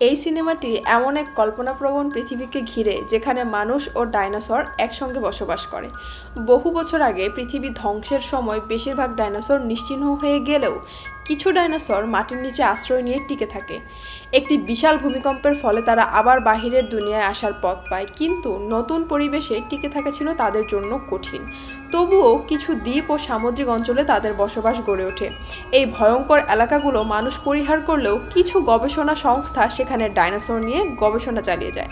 এই সিনেমাটি এমন এক কল্পনাপ্রবণ পৃথিবীকে ঘিরে যেখানে মানুষ ও ডাইনোসর একসঙ্গে বসবাস করে। বহু বছর আগে পৃথিবী ধ্বংসের সময় বেশিরভাগ ডাইনোসর নিশ্চিহ্ন হয়ে গেলেও কিছু ডাইনোসর মাটির নিচে আশ্রয় নিয়ে টিকে থাকে। একটি বিশাল ভূমিকম্পের ফলে তারা আবার বাহিরের দুনিয়ায় আসার পথ পায়, কিন্তু নতুন পরিবেশে টিকে থাকা ছিল তাদের জন্য কঠিন। তবুও কিছু দ্বীপ ও সামুদ্রিক অঞ্চলে তাদের বসবাস গড়ে ওঠে। এই ভয়ঙ্কর এলাকাগুলো মানুষ পরিহার করলেও কিছু গবেষণা সংস্থা সেখানে ডাইনোসর নিয়ে গবেষণা চালিয়ে যায়।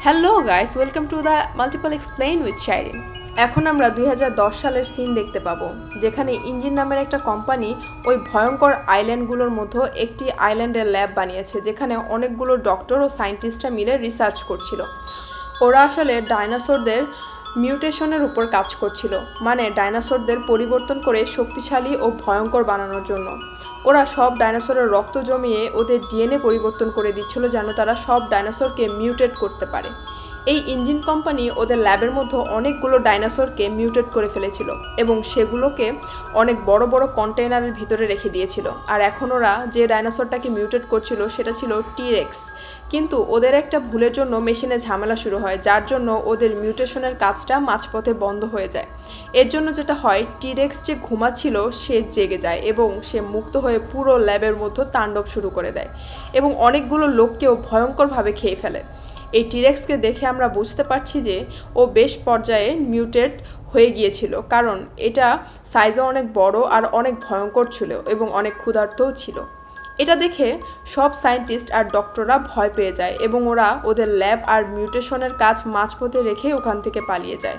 Hello guys, welcome to the multiple explain with Shairin. এখন আমরা 2010 সালের সিন দেখতে পাবো, যেখানে ইঞ্জিন নামের একটা কোম্পানি ওই ভয়ঙ্কর আইল্যান্ডগুলোর মধ্যে একটি আইল্যান্ডের ল্যাব বানিয়েছে, যেখানে অনেকগুলো ডক্টর ও সায়েন্টিস্টরা মিলে রিসার্চ করছিল। ওরা আসলে ডাইনোসরদের মিউটেশনের উপর কাজ করছিল, মানে ডাইনোসরদের পরিবর্তন করে শক্তিশালী ও ভয়ঙ্কর বানানোর জন্য। ওরা সব ডাইনোসরের রক্ত জমিয়ে ওদের ডিএনএ পরিবর্তন করে দিচ্ছিল, যেন তারা সব ডাইনোসরকে মিউটেট করতে পারে। এই ইঞ্জিন কোম্পানি ওদের ল্যাবের মধ্যে অনেকগুলো ডাইনোসরকে মিউটেট করে ফেলেছিল এবং সেগুলোকে অনেক বড় বড় কন্টেইনারের ভিতরে রেখে দিয়েছিল। আর এখন ওরা যে ডাইনোসরটাকে মিউটেট করছিল সেটা ছিল টি-রেক্স। কিন্তু ওদের একটা ভুলের জন্য মেশিনে ঝামেলা শুরু হয়, যার জন্য ওদের মিউটেশনের কাজটা মাঝপথে বন্ধ হয়ে যায়। এর জন্য যেটা হয়, টি-রেক্স যে ঘুমাচ্ছিল সে জেগে যায় এবং সে মুক্ত হয়ে পুরো ল্যাবের মধ্যে তাণ্ডব শুরু করে দেয় এবং অনেকগুলো লোককেও ভয়ঙ্করভাবে খেয়ে ফেলে। এই টি-রেক্সকে দেখে আমরা বুঝতে পারছি যে ও বেশ পর্যায়ে মিউটেট হয়ে গিয়েছিল, কারণ এটা সাইজে অনেক বড় আর অনেক ভয়ঙ্কর ছিল এবং অনেক ক্ষুধার্তও ছিল। এটা দেখে সব সায়েন্টিস্ট আর ডক্টররা ভয় পেয়ে যায় এবং ওরা ওদের ল্যাব আর মিউটেশনের কাজ মাঝপথে রেখে ওখান থেকে পালিয়ে যায়।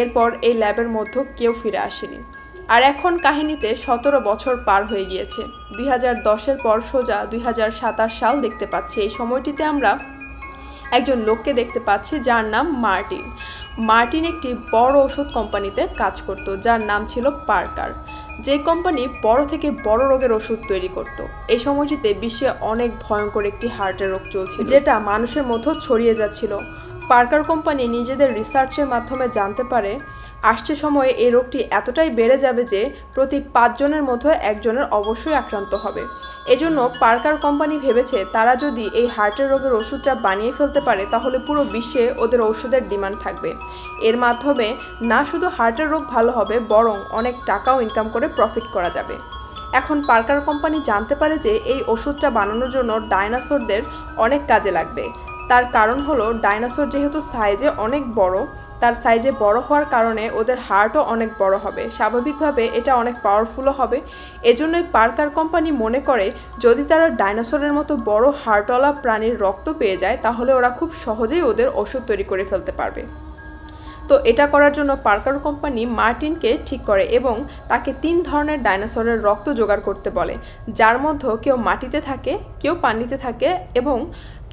এরপর এই ল্যাবের মধ্যে কেউ ফিরে আসেনি। আর এখন কাহিনীতে 17 বছর পার হয়ে গিয়েছে। 2010-এর পর সোজা 2027 সাল দেখতে পাচ্ছি। এই সময়টিতে আমরা একজন লোককে দেখতে পাচ্ছি যার নাম মার্টিন। মার্টিন একটি বড় ওষুধ কোম্পানিতে কাজ করত, যার নাম ছিল পার্কার, যে কোম্পানি বড় থেকে বড় রোগের ওষুধ তৈরি করত। এই সময়টিতে বিশ্বে অনেক ভয়ঙ্কর একটি হার্টের রোগ চলছিল, যেটা মানুষের মধ্যে ছড়িয়ে যাচ্ছিল। পার্কার কোম্পানি নিজেদের রিসার্চের মাধ্যমে জানতে পারে আসছে সময়ে এই রোগটি এতটাই বেড়ে যাবে যে প্রতি 5 জনের মধ্যে একজনের অবশ্যই আক্রান্ত হবে। এজন্য পার্কার কোম্পানি ভেবেছে তারা যদি এই হার্টের রোগের ওষুধটা বানিয়ে ফেলতে পারে তাহলে পুরো বিশ্বে ওদের ওষুধের ডিমান্ড থাকবে। এর মাধ্যমে না শুধু হার্টের রোগ ভালো হবে, বরং অনেক টাকাও ইনকাম করে প্রফিট করা যাবে। এখন পার্কার কোম্পানি জানতে পারে যে এই ওষুধটা বানানোর জন্য ডাইনোসরদের অনেক কাজে লাগবে। তার কারণ হলো ডাইনোসর যেহেতু সাইজে অনেক বড়, তার সাইজে বড় হওয়ার কারণে ওদের হার্টও অনেক বড় হবে, স্বাভাবিকভাবে এটা অনেক পাওয়ারফুলও হবে। এজন্যই পার্কার কোম্পানি মনে করে যদি তারা ডাইনোসরের মতো বড় হার্টওয়ালা প্রাণীর রক্ত পেয়ে যায় তাহলে ওরা খুব সহজেই ওদের ওষুধ তৈরি করে ফেলতে পারবে। তো এটা করার জন্য পার্কার কোম্পানি মার্টিনকে ঠিক করে এবং তাকে 3 ধরনের ডাইনোসরের রক্ত জোগাড় করতে বলে, যার মধ্যে কেউ মাটিতে থাকে, কেউ পানিতে থাকে এবং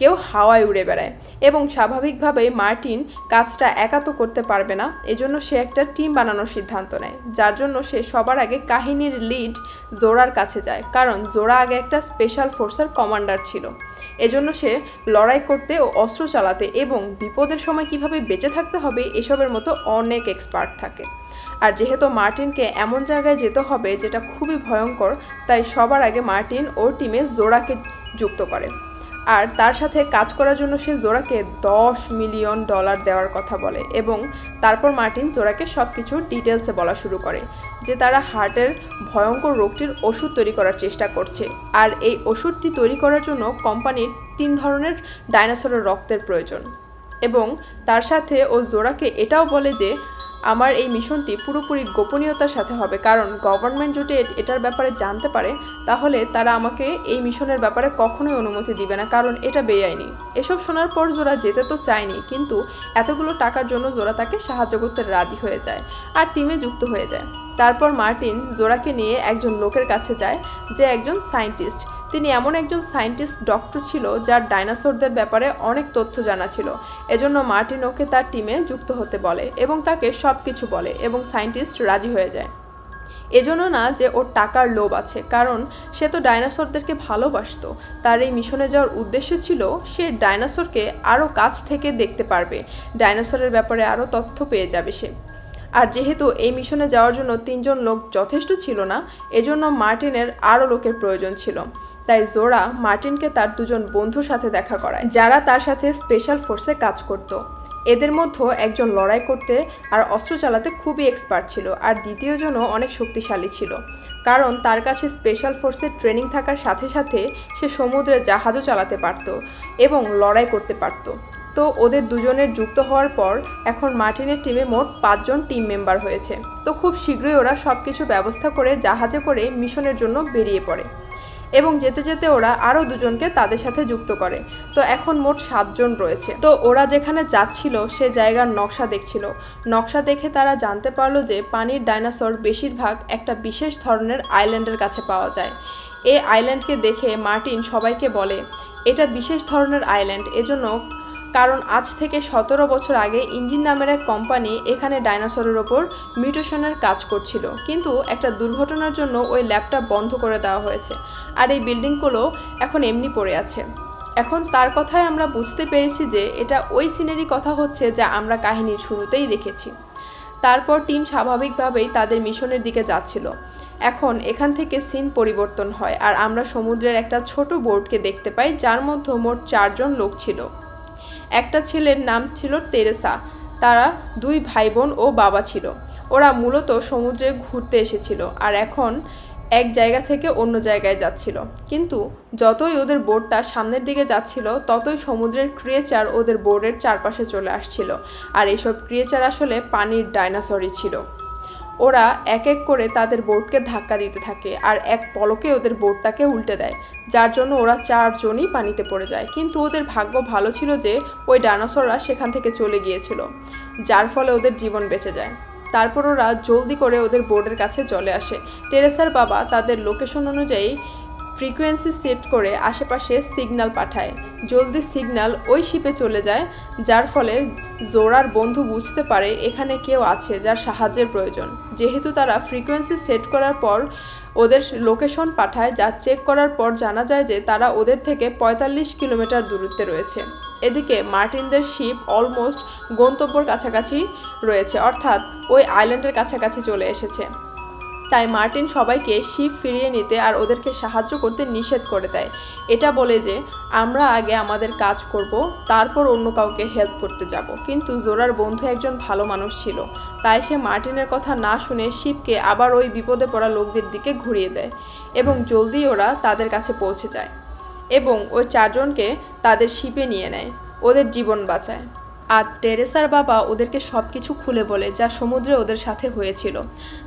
কেউ হাওয়ায় উড়ে বেড়ায়। এবং স্বাভাবিকভাবেই মার্টিন কাজটা একা তো করতে পারবে না, এজন্য সে একটা টিম বানানোর সিদ্ধান্ত নেয়, যার জন্য সে সবার আগে কাহিনীর লিড জোরার কাছে যায়, কারণ জোরা আগে একটা স্পেশাল ফোর্সের কমান্ডার ছিল। এজন্য সে লড়াই করতে ও অস্ত্র চালাতে এবং বিপদের সময় কিভাবে বেঁচে থাকতে হবে এসবের মতো অনেক এক্সপার্ট থাকে। আর যেহেতু মার্টিনকে এমন জায়গায় যেতে হবে যেটা খুবই ভয়ঙ্কর, তাই সবার আগে মার্টিন ওর টিমে জোরাকে যুক্ত করে। আর তার সাথে কাজ করার জন্য সে জোরাকে $10 মিলিয়ন দেওয়ার কথা বলে এবং তারপর মার্টিন জোরাকে সব কিছু ডিটেলসে বলা শুরু করে যে তারা হার্টের ভয়ঙ্কর রোগটির ওষুধ তৈরি করার চেষ্টা করছে। আর এই ওষুধটি তৈরি করার জন্য কোম্পানির 3 ধরনের ডাইনোসরের রক্তের প্রয়োজন। এবং তার সাথে ও জোরাকে এটাও বলে যে আমার এই মিশনটি পুরোপুরি গোপনীয়তার সাথে হবে, কারণ গভর্নমেন্ট যদি এটার ব্যাপারে জানতে পারে তাহলে তারা আমাকে এই মিশনের ব্যাপারে কখনোই অনুমতি দিবে না, কারণ এটা বেআইনি। এসব শোনার পর জোরা যেতে তো চায়নি, কিন্তু এতগুলো টাকার জন্য জোরা তাকে সাহায্য করতে রাজি হয়ে যায় আর টিমে যুক্ত হয়ে যায়। তারপর মার্টিন জোরাকে নিয়ে একজন লোকের কাছে যায় যে একজন সায়েন্টিস্ট। তিনি এমন একজন সায়েন্টিস্ট ডক্টর ছিল যার ডাইনোসরদের ব্যাপারে অনেক তথ্য জানা ছিল। এজন্য মার্টিন ওকে তার টিমে যুক্ত হতে বলে এবং তাকে সব কিছু বলে এবং সায়েন্টিস্ট রাজি হয়ে যায়। এজন্য না যে ওর টাকার লোভ আছে, কারণ সে তো ডাইনোসরদেরকে ভালোবাসতো। তার এই মিশনে যাওয়ার উদ্দেশ্য ছিল সে ডাইনোসরকে আরও কাছ থেকে দেখতে পারবে, ডাইনোসরের ব্যাপারে আরও তথ্য পেয়ে যাবে সে। আর যেহেতু এই মিশনে যাওয়ার জন্য 3জন লোক যথেষ্ট ছিল না, এজন্য মার্টিনের আরও লোকের প্রয়োজন ছিল। তাই জোরা মার্টিনকে তার 2জন বন্ধুর সাথে দেখা করায়, যারা তার সাথে স্পেশাল ফোর্সে কাজ করত। এদের মধ্যে একজন লড়াই করতে আর অস্ত্র চালাতে খুবই এক্সপার্ট ছিল, আর দ্বিতীয়জনও অনেক শক্তিশালী ছিল, কারণ তার কাছে স্পেশাল ফোর্সের ট্রেনিং থাকার সাথে সাথে সে সমুদ্রে জাহাজও চালাতে পারত এবং লড়াই করতে পারত। তো ওদের 2জনের যুক্ত হওয়ার পর এখন মার্টিনের টিমে মোট 5জন টিম মেম্বার হয়েছে। তো খুব শীঘ্রই ওরা সব কিছু ব্যবস্থা করে জাহাজে করে মিশনের জন্য বেরিয়ে পড়ে এবং যেতে যেতে ওরা আরও 2জনকে তাদের সাথে যুক্ত করে। তো এখন মোট 7জন রয়েছে। তো ওরা যেখানে যাচ্ছিল সে জায়গার নকশা দেখছিল। নকশা দেখে তারা জানতে পারলো যে পানির ডাইনোসর বেশিরভাগ একটা বিশেষ ধরনের আইল্যান্ডের কাছে পাওয়া যায়। এই আইল্যান্ডকে দেখে মার্টিন সবাইকে বলে এটা বিশেষ ধরনের আইল্যান্ড এজন্য কারণ আজ থেকে 17 বছর আগে ইঞ্জিন নামের এক কোম্পানি এখানে ডাইনোসরের ওপর মিউটেশনের কাজ করছিল, কিন্তু একটা দুর্ঘটনার জন্য ওই ল্যাবটা বন্ধ করে দেওয়া হয়েছে আর এই বিল্ডিংগুলো এখন এমনি পড়ে আছে। এখন তার কথায় আমরা বুঝতে পেরেছি যে এটা ওই সিনেরই কথা হচ্ছে যা আমরা কাহিনীর শুরুতেই দেখেছি। তারপর টিম স্বাভাবিকভাবেই তাদের মিশনের দিকে যাচ্ছিল। এখন এখান থেকে সিন পরিবর্তন হয় আর আমরা সমুদ্রের একটা ছোট বোটকে দেখতে পাই, যার মধ্যে মোট 4জন লোক ছিল। একটা ছেলের নাম ছিল তেরেসা, তারা 2 ভাই বোন ও বাবা ছিল। ওরা মূলত সমুদ্রে ঘুরতে এসেছিল আর এখন এক জায়গা থেকে অন্য জায়গায় যাচ্ছিল, কিন্তু যতই ওদের বোটটা সামনের দিকে যাচ্ছিল ততই সমুদ্রের ক্রিয়েচার ওদের বোর্ডের চারপাশে চলে আসছিল, আর এসব ক্রিয়েচার আসলে পানির ডাইনোসরই ছিল। ওরা এক এক করে তাদের বোটকে ধাক্কা দিতে থাকে আর এক পলকে ওদের বোটটাকে উল্টে দেয়, যার জন্য ওরা 4জনই পানিতে পড়ে যায়। কিন্তু ওদের ভাগ্য ভালো ছিল যে ওই ডাইনোসররা সেখান থেকে চলে গিয়েছিল, যার ফলে ওদের জীবন বেঁচে যায়। তারপর ওরা জলদি করে ওদের বোর্ডের কাছে চলে আসে। টেরেসার বাবা তাদের লোকেশন অনুযায়ী ফ্রিকোয়েন্সি সেট করে আশেপাশে সিগন্যাল পাঠায়। জলদি সিগন্যাল ওই শিপে চলে যায়, যার ফলে জোরার বন্ধু বুঝতে পারে এখানে কেউ আছে যার সাহায্যের প্রয়োজন। যেহেতু তারা ফ্রিকোয়েন্সি সেট করার পর ওদের লোকেশন পাঠায়, যা চেক করার পর জানা যায় যে তারা ওদের থেকে 45 কিলোমিটার দূরত্বে রয়েছে। এদিকে মার্টিনদের শিপ অলমোস্ট গন্তব্যর কাছাকাছি রয়েছে, অর্থাৎ ওই আইল্যান্ডের কাছাকাছি চলে এসেছে। তাই মার্টিন সবাইকে শিপ ফিরিয়ে নিতে আর ওদেরকে সাহায্য করতে নিষেধ করে দেয়। এটা বলে যে আমরা আগে আমাদের কাজ করব, তারপর অন্য কাউকে হেল্প করতে যাব। কিন্তু জোরার বন্ধু একজন ভালো মানুষ ছিল, তাই সে মার্টিনের কথা না শুনে শিপকে আবার ওই বিপদে পড়া লোকদের দিকে ঘুরিয়ে দেয় এবং জলদি ওরা তাদের কাছে পৌঁছে যায় এবং ওই 4জনকে তাদের শিপে নিয়ে নেয়, ওদের জীবন বাঁচায়। আর টেরেসার বাবা ওদেরকে সব কিছু খুলে বলে যা সমুদ্রে ওদের সাথে হয়েছিল।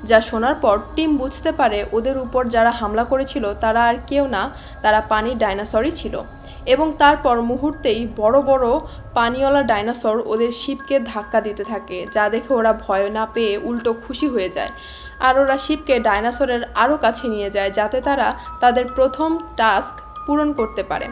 যা শোনার পর টিম বুঝতে পারে ওদের উপর যারা হামলা করেছিল তারা আর কেউ না, তারা পানির ডাইনোসরই ছিল। এবং তারপর মুহূর্তেই বড় বড় পানিওয়ালা ডাইনোসর ওদের শিপকে ধাক্কা দিতে থাকে, যা দেখে ওরা ভয় না পেয়ে উল্টো খুশি হয়ে যায়। আর ওরা শিপকে ডাইনোসরের আরও কাছে নিয়ে যায়, যাতে তারা তাদের প্রথম টাস্ক পূরণ করতে পারে।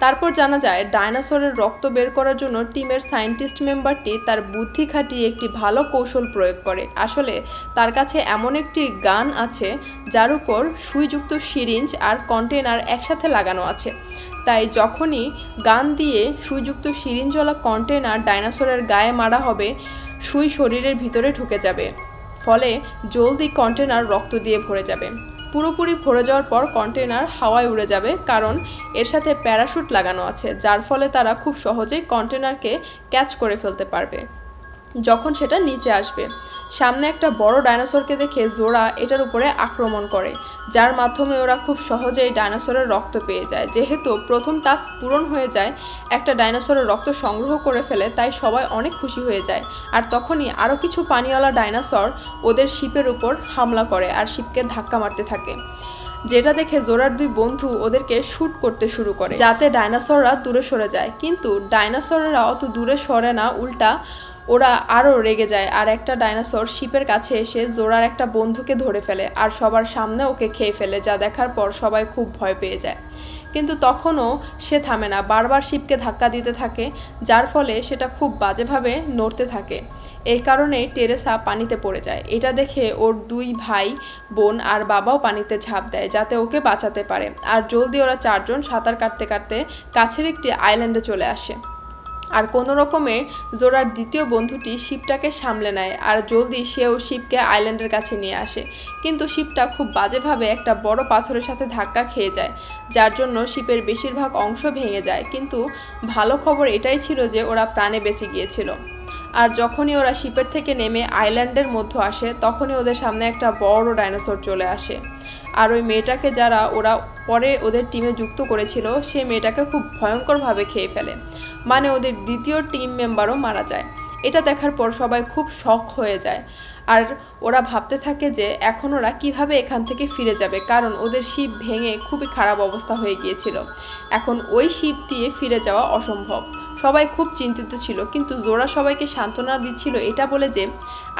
তারপর জানা যায় ডাইনোসরের রক্ত বের করার জন্য টিমের সায়েন্টিস্ট মেম্বারটি তার বুদ্ধি খাটিয়ে একটি ভালো কৌশল প্রয়োগ করে। আসলে তার কাছে এমন একটি গান আছে যার উপর সুইযুক্ত সিরিঞ্জ আর কন্টেনার একসাথে লাগানো আছে। তাই যখনই গান দিয়ে সুইযুক্ত সিরিঞ্জওয়ালা কন্টেনার ডাইনোসরের গায়ে মারা হবে, সুই শরীরের ভিতরে ঢুকে যাবে, ফলে জলদি কন্টেনার রক্ত দিয়ে ভরে যাবে। পুরোপুরি ভরে যাওয়ার পর কন্টেনার হাওয়ায় উড়ে যাবে, কারণ এর সাথে প্যারাশুট লাগানো আছে, যার ফলে তারা খুব সহজেই কন্টেনারকে ক্যাচ করে ফেলতে পারবে যখন সেটা নিচে আসবে। সামনে একটা বড় ডাইনোসরকে দেখে জোরা এটার উপরে আক্রমণ করে, যার মাধ্যমে ওরা খুব সহজেই ডাইনোসরের রক্ত পেয়ে যায়। যেহেতু প্রথম টাস্ক পূরণ হয়ে যায়, একটা ডাইনোসরের রক্ত সংগ্রহ করে ফেলে, তাই সবাই অনেক খুশি হয়ে যায়। আর তখনই আরও কিছু পানিওয়ালা ডাইনোসর ওদের শিপের উপর হামলা করে আর শিপকে ধাক্কা মারতে থাকে, যেটা দেখে জোরার 2 বন্ধু ওদেরকে শ্যুট করতে শুরু করে যাতে ডাইনোসররা দূরে সরে যায়। কিন্তু ডাইনোসররা অত দূরে সরে না, উল্টা ওরা আরও রেগে যায় আর একটা ডাইনোসর শিপের কাছে এসে জোরার একটা বন্ধুকে ধরে ফেলে আর সবার সামনে ওকে খেয়ে ফেলে, যা দেখার পর সবাই খুব ভয় পেয়ে যায়। কিন্তু তখনও সে থামে না, বারবার শিপকে ধাক্কা দিতে থাকে, যার ফলে সেটা খুব বাজেভাবে নড়তে থাকে। এই কারণে টেরেসা পানিতে পড়ে যায়। এটা দেখে ওর 2 ভাই বোন আর বাবাও পানিতে ঝাঁপ দেয় যাতে ওকে বাঁচাতে পারে। আর জলদি ওরা 4জন সাঁতার কাটতে কাটতে কাছের একটি আইল্যান্ডে চলে আসে। আর কোনো রকমে জোরার দ্বিতীয় বন্ধুটি শিপটাকে সামলে নেয় আর জলদি সেও শিপকে আইল্যান্ডের কাছে নিয়ে আসে, কিন্তু শিপটা খুব বাজেভাবে একটা বড় পাথরের সাথে ধাক্কা খেয়ে যায়, যার জন্য শিপের বেশিরভাগ অংশ ভেঙে যায়। কিন্তু ভালো খবর এটাই ছিল যে ওরা প্রাণে বেঁচে গিয়েছিল। আর যখনই ওরা শিপের থেকে নেমে আইল্যান্ডের মধ্যে আসে তখনই ওদের সামনে একটা বড় ডাইনোসর চলে আসে। আর ওই মেয়েটাকে যারা ওরা পরে ওদের টিমে যুক্ত করেছিল সেই মেয়েটাকে খুব ভয়ঙ্করভাবে খেয়ে ফেলে, মানে ওদের দ্বিতীয় টিম মেম্বারও মারা যায়। এটা দেখার পর সবাই খুব শক হয়ে যায় আর ওরা ভাবতে থাকে যে এখন ওরা কিভাবে এখান থেকে ফিরে যাবে, কারণ ওদের শিপ ভেঙে খুবই খারাপ অবস্থা হয়ে গিয়েছিল। এখন ওই শিপ দিয়ে ফিরে যাওয়া অসম্ভব। সবাই খুব চিন্তিত ছিল, কিন্তু জোরা সবাইকে সান্ত্বনা দিচ্ছিল এটা বলে যে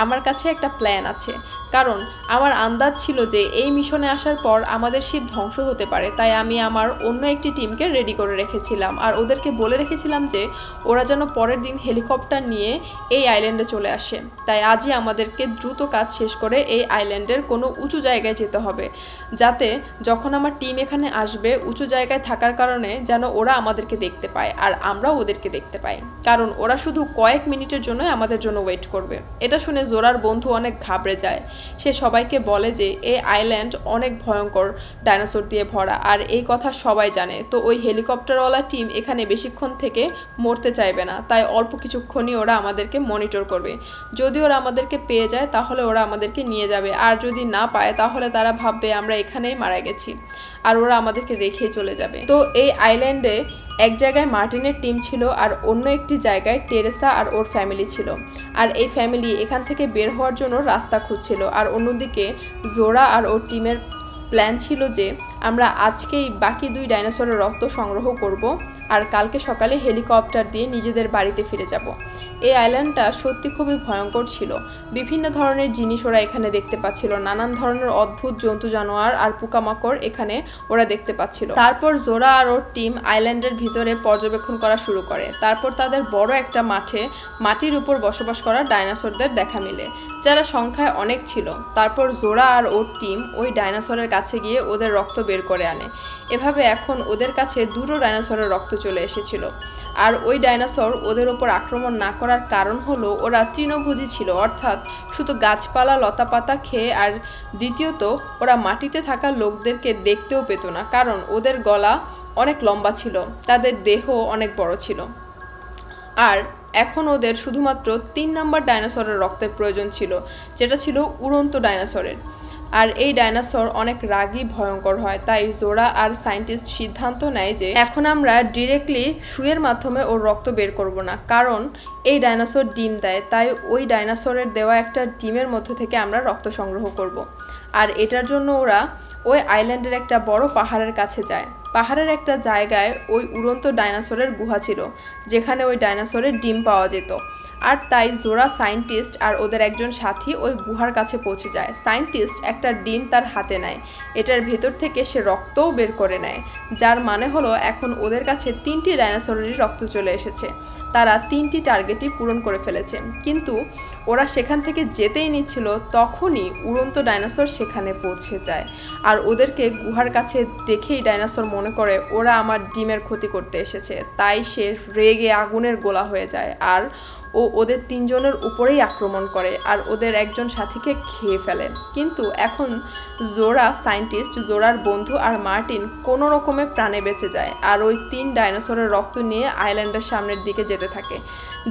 আমার কাছে একটা প্ল্যান আছে, কারণ আমার আন্দাজ ছিল যে এই মিশনে আসার পর আমাদের শিপ ধ্বংস হতে পারে, তাই আমি আমার অন্য একটি টিমকে রেডি করে রেখেছিলাম আর ওদেরকে বলে রেখেছিলাম যে ওরা যেন পরের দিন হেলিকপ্টার নিয়ে এই আইল্যান্ডে চলে আসে। তাই আজই আমাদেরকে দ্রুত কাজ শেষ করে এই আইল্যান্ডের কোনো উঁচু জায়গায় যেতে হবে, যাতে যখন আমার টিম এখানে আসবে উঁচু জায়গায় থাকার কারণে যেন ওরা আমাদেরকে দেখতে পায় আর আমরাও ওদেরকে দেখতে পাই, কারণ ওরা শুধু কয়েক মিনিটের জন্য আমাদের জন্য ওয়েট করবে। এটা শুনে জোরার বন্ধু অনেক ঘাবড়ে যায়। সে সবাইকে বলে যে এই আইল্যান্ড অনেক ভয়ঙ্কর ডাইনোসর দিয়ে ভরা আর এই কথা সবাই জানে, তো ওই হেলিকপ্টারওয়ালা টিম এখানে বেশিক্ষণ থেকে মরতে চাইবে না, তাই অল্প কিছুক্ষণই ওরা আমাদেরকে মনিটর করবে। যদি ওরা আমাদেরকে পেয়ে যায় তাহলে ওরা আমাদেরকে নিয়ে যাবে, আর যদি না পায় তাহলে তারা ভাববে আমরা এখানেই মারা গেছি আর ওরা আমাদেরকে রেখেই চলে যাবে। তো এই আইল্যান্ডে এক জায়গায় মার্টিনের টিম ছিল আর অন্য একটি জায়গায় টেরেসা আর ওর ফ্যামিলি ছিল, আর এই ফ্যামিলি এখান থেকে বের হওয়ার জন্য রাস্তা খুঁজছিল। আর অন্যদিকে জোরা আর ওর টিমের প্ল্যান ছিল যে আমরা আজকেই বাকি 2 ডাইনোসরের রক্ত সংগ্রহ করব আর কালকে সকালে হেলিকপ্টার দিয়ে নিজেদের বাড়িতে ফিরে যাব। এই আইল্যান্ডটা সত্যি খুবই ভয়ঙ্কর ছিল। বিভিন্ন ধরনের জিনিস ওরা এখানে দেখতে পাচ্ছিল, নানান ধরনের অদ্ভুত জন্তু জানোয়ার আর পোকামাকড় এখানে ওরা দেখতে পাচ্ছিল। তারপর জোরা আর ওর টিম আইল্যান্ডের ভিতরে পর্যবেক্ষণ করা শুরু করে। তারপর তাদের বড় একটা মাঠে মাটির উপর বসবাস করা ডাইনোসরদের দেখা মিলে, যারা সংখ্যায় অনেক ছিল। তারপর জোরা আর ওর টিম ওই ডাইনোসরের কাছে গিয়ে ওদের রক্ত বের করে আনে। এভাবে এখন ওদের কাছে 2টো ডাইনোসরের রক্ত চলে এসেছিল। আর ওই ডাইনোসর ওদের ওপর আক্রমণ না করার কারণ হলো ওরা তৃণভোজী ছিল, অর্থাৎ শুধু গাছপালা লতাপাতা খেয়ে, আর দ্বিতীয়ত ওরা মাটিতে থাকা লোকদেরকে দেখতেও পেত না, কারণ ওদের গলা অনেক লম্বা ছিল, তাদের দেহ অনেক বড় ছিল। আর এখন ওদের শুধুমাত্র 3 নম্বর ডাইনোসরের রক্তের প্রয়োজন ছিল, যেটা ছিল উড়ন্ত ডাইনোসরের। আর এই ডাইনোসর অনেক রাগী ভয়ঙ্কর হয়, তাই জোরা আর সায়েন্টিস্ট সিদ্ধান্ত নেয় যে এখন আমরা ডিরেক্টলি সুইয়ের মাধ্যমে ওর রক্ত বের করব না, কারণ এই ডাইনোসর ডিম দেয়, তাই ওই ডাইনোসরের দেওয়া একটা ডিমের মধ্য থেকে আমরা রক্ত সংগ্রহ করব। আর এটার জন্য ওরা ওই আইল্যান্ডের একটা বড় পাহাড়ের কাছে যায়। পাহাড়ের একটা জায়গায় ওই উড়ন্ত ডাইনোসরের গুহা ছিল, যেখানে ওই ডাইনোসরের ডিম পাওয়া যেত। আর তাই জোরা সায়েন্টিস্ট আর ওদের একজন সাথী ওই গুহার কাছে পৌঁছে যায়। সায়েন্টিস্ট একটা ডিম তার হাতে নেয়, এটার ভেতর থেকে সে রক্তও বের করে নেয়, যার মানে হলো এখন ওদের কাছে 3টি ডাইনোসরেরই রক্ত চলে এসেছে। তারা 3টি টার্গেটই পূরণ করে ফেলেছে। কিন্তু ওরা সেখান থেকে যেতেই নিচ্ছিল, তখনই উড়ন্ত ডাইনোসর সেখানে পৌঁছে যায়। আর ওদেরকে গুহার কাছে দেখেই ডাইনোসর মনে করে ওরা আমার ডিমের ক্ষতি করতে এসেছে, তাই সে রেগে আগুনের গোলা হয়ে যায় আর ও ওদের 3 জনের উপরেই আক্রমণ করে আর ওদের একজন সাথীকে খেয়ে ফেলে। কিন্তু এখন জোরা সায়েন্টিস্ট, জোরার বন্ধু আর মার্টিন কোনো রকমে প্রাণে বেঁচে যায় আর ওই 3 ডাইনোসরের রক্ত নিয়ে আইল্যান্ডের সামনের দিকে যেতে থাকে।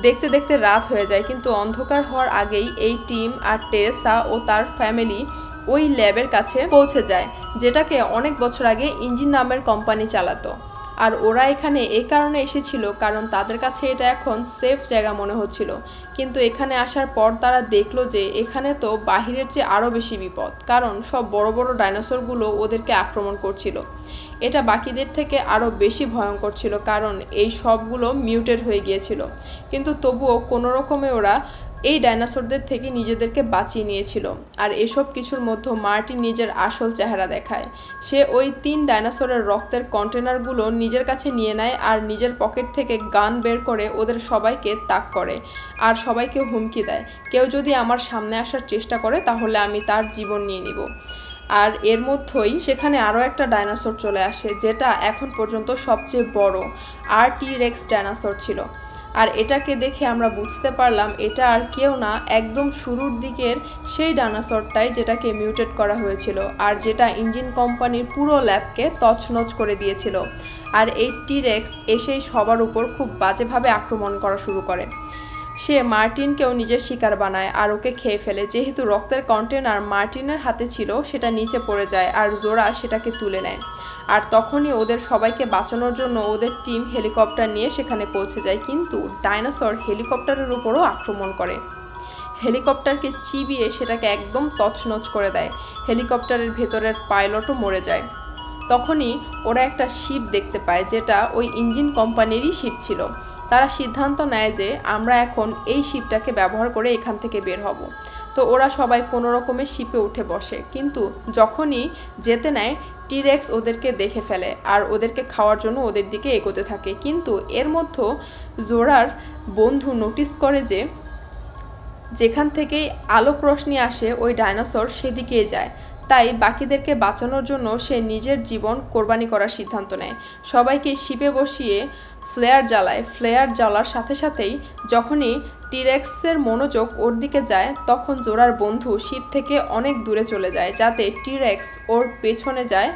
দেখতে দেখতে রাত হয়ে যায়, কিন্তু অন্ধকার হওয়ার আগেই এই টিম আর টেরেসা ও তার ফ্যামিলি ওই ল্যাবের কাছে পৌঁছে যায়, যেটাকে অনেক বছর আগে ইঞ্জিন নামের কোম্পানি চালাতো। আর ওরা এখানে এই কারণে এসেছিল কারণ তাদের কাছে এটা এখন সেফ জায়গা মনে হচ্ছিল। কিন্তু এখানে আসার পর তারা দেখলো যে এখানে তো বাহিরের চেয়ে আরও বেশি বিপদ, কারণ সব বড় বড় ডাইনোসরগুলো ওদেরকে আক্রমণ করছিল। এটা বাকিদের থেকে আরও বেশি ভয়ঙ্কর ছিল, কারণ এই সবগুলো মিউটেড হয়ে গিয়েছিল। কিন্তু তবুও কোনো রকমে ওরা এই ডাইনোসরদের থেকে নিজেদেরকে বাঁচিয়ে নিয়েছিল। আর এসব কিছুর মধ্যে মার্টিন নিজের আসল চেহারা দেখায়। সে ওই 3 ডাইনোসরের রক্তের কন্টেনারগুলো নিজের কাছে নিয়ে নেয় আর নিজের পকেট থেকে গান বের করে ওদের সবাইকে তাক করে আর সবাইকে হুমকি দেয়, কেউ যদি আমার সামনে আসার চেষ্টা করে তাহলে আমি তার জীবন নিয়ে নিব। আর এর মধ্যেই সেখানে আরও একটা ডাইনোসর চলে আসে, যেটা এখন পর্যন্ত সবচেয়ে বড় আর টি-রেক্স ডাইনোসর ছিল। আর এটাকে দেখে আমরা বুঝতে পারলাম এটা আর কেউ না, একদম শুরুর দিকের সেই ডাইনোসরটাই যেটাকে মিউটেট করা হয়েছিল আর যেটা ইঞ্জিন কোম্পানির পুরো ল্যাবকে তছনছ করে দিয়েছিল। আর এই টিরেক্স এসেই সবার উপর খুব বাজেভাবে আক্রমণ করা শুরু করে। সে মার্টিনকেও নিজের শিকার বানায় আর ওকে খেয়ে ফেলে। যেহেতু রক্তের কন্টেনার মার্টিনের হাতে ছিল, সেটা নিচে পড়ে যায় আর জোরা সেটাকে তুলে নেয়। আর তখনই ওদের সবাইকে বাঁচানোর জন্য ওদের টিম হেলিকপ্টার নিয়ে সেখানে পৌঁছে যায়, কিন্তু ডাইনোসর হেলিকপ্টারের উপরও আক্রমণ করে। হেলিকপ্টারকে চিবিয়ে সেটাকে একদম তছনছ করে দেয়। হেলিকপ্টারের ভেতরের পাইলটও মরে যায়। তখনই ওরা একটা শিপ দেখতে পায়, যেটা ওই ইঞ্জিন কোম্পানিরই শিপ ছিল। তারা সিদ্ধান্ত নেয় যে আমরা এখন এই শিপটাকে ব্যবহার করে এখান থেকে বের হব। তো ওরা সবাই কোনো রকমের শিপে উঠে বসে, কিন্তু যখনই যেতে নেয় টিরেক্স ওদেরকে দেখে ফেলে আর ওদেরকে খাওয়ার জন্য ওদের দিকে এগোতে থাকে। কিন্তু এর মধ্যে জোরার বন্ধু নোটিস করে যে যেখান থেকেই আলোক রশ্মি আসে ওই ডাইনোসর সেদিকেই যায়। তাই বাকিদেরকে বাঁচানোর জন্য সে নিজের জীবন কোরবানি করার সিদ্ধান্ত নেয়। সবাইকে শিপে বসিয়ে ফ্লেয়ার জ্বালায়। ফ্লেয়ার জ্বালার সাথে সাথেই যখনই টিরেক্সের মনোযোগ ওর দিকে যায়, তখন জোরার বন্ধু শিপ থেকে অনেক দূরে চলে যায়, যাতে টিরেক্স ওর পেছনে যায়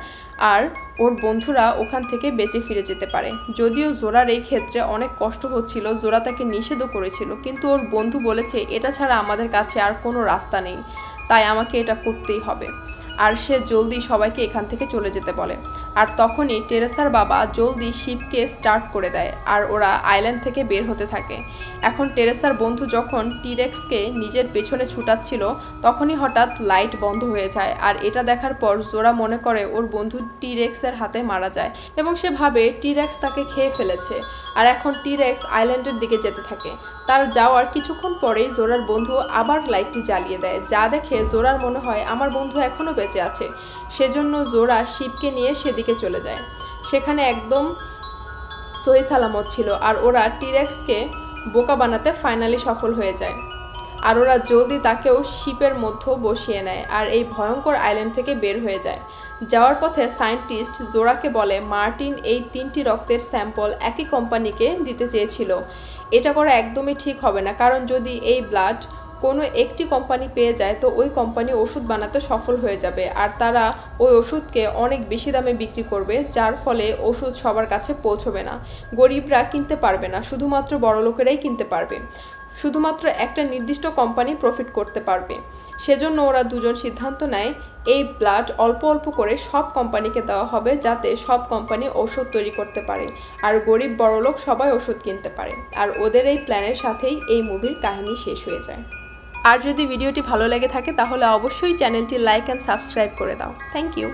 আর ওর বন্ধুরা ওখান থেকে বেঁচে ফিরে যেতে পারে। যদিও জোরার এই ক্ষেত্রে অনেক কষ্ট হচ্ছিল, জোরা তাকে নিষেধও করেছিল, কিন্তু ওর বন্ধু বলেছে এটা ছাড়া আমাদের কাছে আর কোনো রাস্তা নেই, তাই আমাকে এটা করতেই হবে। আর সে জলদি সবাইকে এখান থেকে চলে যেতে বলে। আর তখনই টেরেসার বাবা জলদি শিপকে স্টার্ট করে দেয় আর ওরা আইল্যান্ড থেকে বের হতে থাকে। এখন টেরেসার বন্ধু যখন টিরেক্সকে নিজের পেছনে ছুটাচ্ছিল, তখনই হঠাৎ লাইট বন্ধ হয়ে যায়। আর এটা দেখার পর জোরা মনে করে ওর বন্ধু টিরেক্সের হাতে মারা যায় এবং সে ভাবে টিরেক্স তাকে খেয়ে ফেলেছে। আর এখন টিরেক্স আইল্যান্ডের দিকে যেতে থাকে। তার যাওয়ার কিছুক্ষণ পরেই জোরার বন্ধু আবার লাইটটি জ্বালিয়ে দেয়, যা দেখে জোরার মনে হয় আমার বন্ধু এখনও বেঁচে আছে। সেজন্য জোরা শিপকে নিয়ে সেদিকে চলে যায়। সেখানে একদম সহি সালামত ছিল আর ওরা টিরেক্সকে বোকা বানাতে ফাইনালি সফল হয়ে যায়। আর ওরা জলদি তাকেও শিপের মধ্যে বসিয়ে নেয় আর এই ভয়ঙ্কর আইল্যান্ড থেকে বের হয়ে যায়। যাওয়ার পথে সায়েন্টিস্ট জোরাকে বলে মার্টিন এই 3টি রক্তের স্যাম্পল একই কোম্পানিকে দিতে চেয়েছিল। এটা করা একদমই ঠিক হবে না, কারণ যদি এই ব্লাড কোনো একটি কোম্পানি পেয়ে যায় তো ওই কোম্পানি ওষুধ বানাতে সফল হয়ে যাবে আর তারা ওই ওষুধকে অনেক বেশি দামে বিক্রি করবে, যার ফলে ওষুধ সবার কাছে পৌঁছবে না। গরিবরা কিনতে পারবে না, শুধুমাত্র বড়লোকেরাই কিনতে পারবে। শুধুমাত্র একটা নির্দিষ্ট কোম্পানি প্রফিট করতে পারবে। সেজন্য ওরা দুজন সিদ্ধান্ত নেয় এই ব্লাড অল্প অল্প করে সব কোম্পানিকে দেওয়া হবে, যাতে সব কোম্পানি ওষুধ তৈরি করতে পারে আর গরিব বড়লোক সবাই ওষুধ কিনতে পারে। আর ওদের এই প্ল্যানের সাথেই এই মুভির কাহিনী শেষ হয়ে যায়। আর যদি ভিডিওটি ভালো লেগে থাকে তাহলে অবশ্যই চ্যানেলটি লাইক অ্যান্ড সাবস্ক্রাইব করে দাও। Thank you.